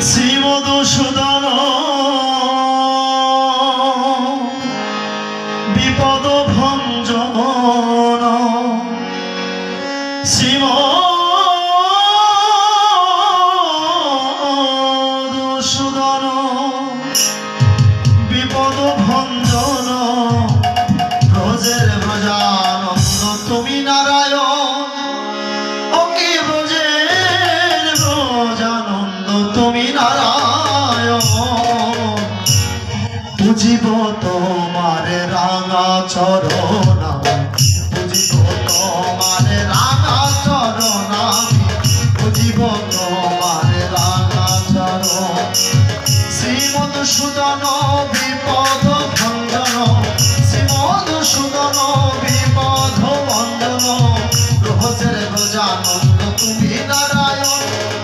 শ্রীমধুসূদন বিপদ ভঞ্জন শ্রীমধুসূদন বিপদ ভঞ্জন ব্রজের ব্রজানন্দ তুমি নারায়ণ অকি ব্রজের ব্রজানন্দ তুমি নারায়ণ বুঝিব তোমার রাঙা চরণ বুঝিব তোমার রাঙা চরণ বুঝিব তোমার রাঙা চরণ শ্রীমধুসূদন বিপদ ভঞ্জন শ্রীমধুসূদন বিপদ ভঞ্জন ব্রজের ব্রজানন্দ তুমি নারায়ণ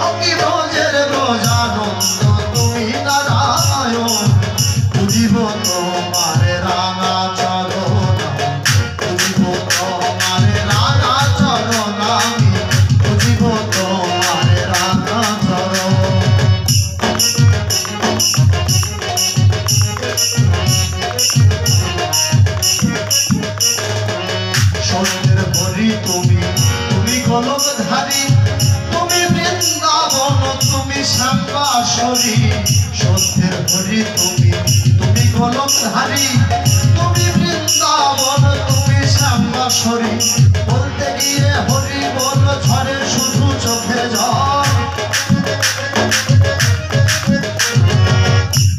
অকি ব্রজের ব্রজানন্দ তুমি নারায়ণ বুঝিব তোমার রাঙা চরণ বুঝিব তোমার রাঙা চরণ বুঝিব তোমার রাঙা চরণ সত্যের হরি তুমি তুমি কলকধারী তুমি বৃন্দাবন তুমি শ্যামবাসরী সত্যের হরি তুমি তুমি কলকধারী তুমি বৃন্দাবন তুমি শ্যামবাসরী বলতে গিয়ে হরি বল ঝরে শুধু চোখে জল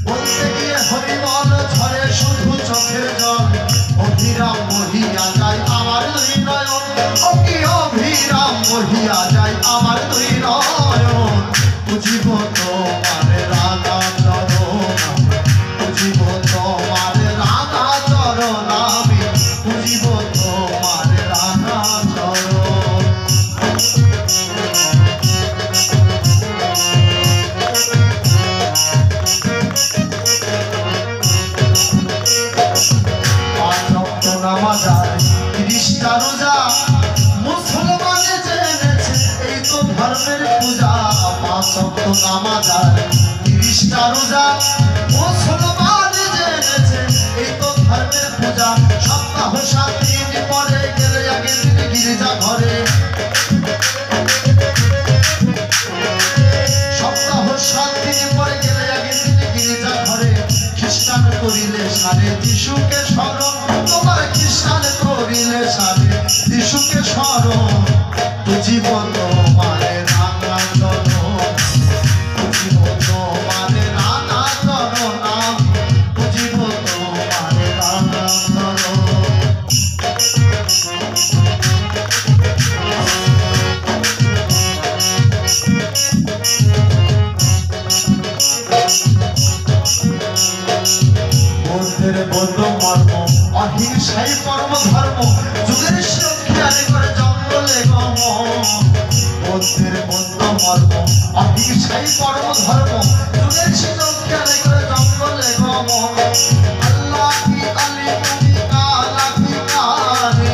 বলতে গিয়ে হরি বল ঝরে শুধু চোখের জল অভিরাম বহিয়া যায় আমার দুই নয়ন অকি অভিরাম বহিয়া যায় আমার দুই নয়ন বুঝিব তোমার রাঙা চরণ বুঝিব তোমার রাঙা চরণ আমি বুঝিব তোমার রাঙা চরণ নামাজার ৩০টা রোজা মুসলমানে জেনেছে এই তো ধর্মের পূজা ৫ ওয়াক্ত নামাজার ৩০টা রোজা মুসলমানে জেনেছে এই তো ধর্মের পূজা সপ্তাহ ৭ দিন পরে গেলে আগের দিন গির্জা ঘরে সপ্তাহ ৭ দিন পরে গেলে আগের দিন গির্জা ঘরে খ্রিস্টান করিলে সারে যিশুকে স্মরণ তোমার খ্রিস্টান করিলে সারে যিশুকে স্মরণ বুঝিব তোমার রাঙা চরণ বুঝিব তোমার রাঙা চরণ বুঝিব তোমার রাঙা চরণ বৌদ্ধের বৌদ্ধ মর্ম অহিংসাই পরম ধর্ম যুগের খেয়ালে করে জঙ্গলে গম বৌদ্ধের বৌদ্ধ মর্ম অহিংসাই পরম ধর্ম যুগের খেয়ালে করে জঙ্গলে গম আল্লাহ কি আলী তুমি কালা কি কালী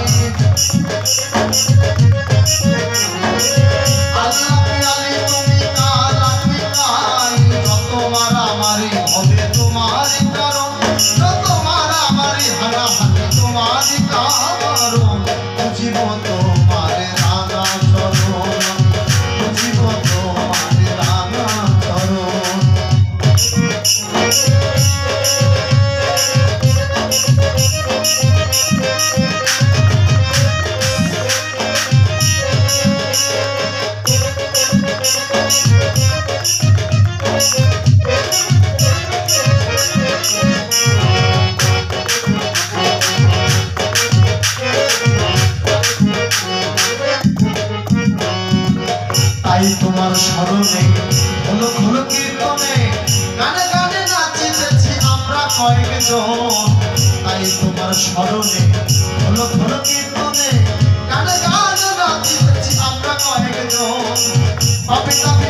আল্লাহ কি আলী তুমি কালা কি কালী যত মারামারি হবে তোমারই কারণ যত মারামারি হানাহানি তোমারই কারণ বুঝিব তোমার রাঙা চরণ বুঝিব তোমার রাঙা চরণ তাই তোমার স্মরণে হলো হলো কীর্তনে গানে গানে নাচিতেছি আমরা কয়েকজন তাই তোমার স্মরণে হলো হলো কীর্তনে গানে গানে নাচিতেছি আমরা কয়েকজন পাপি তাপি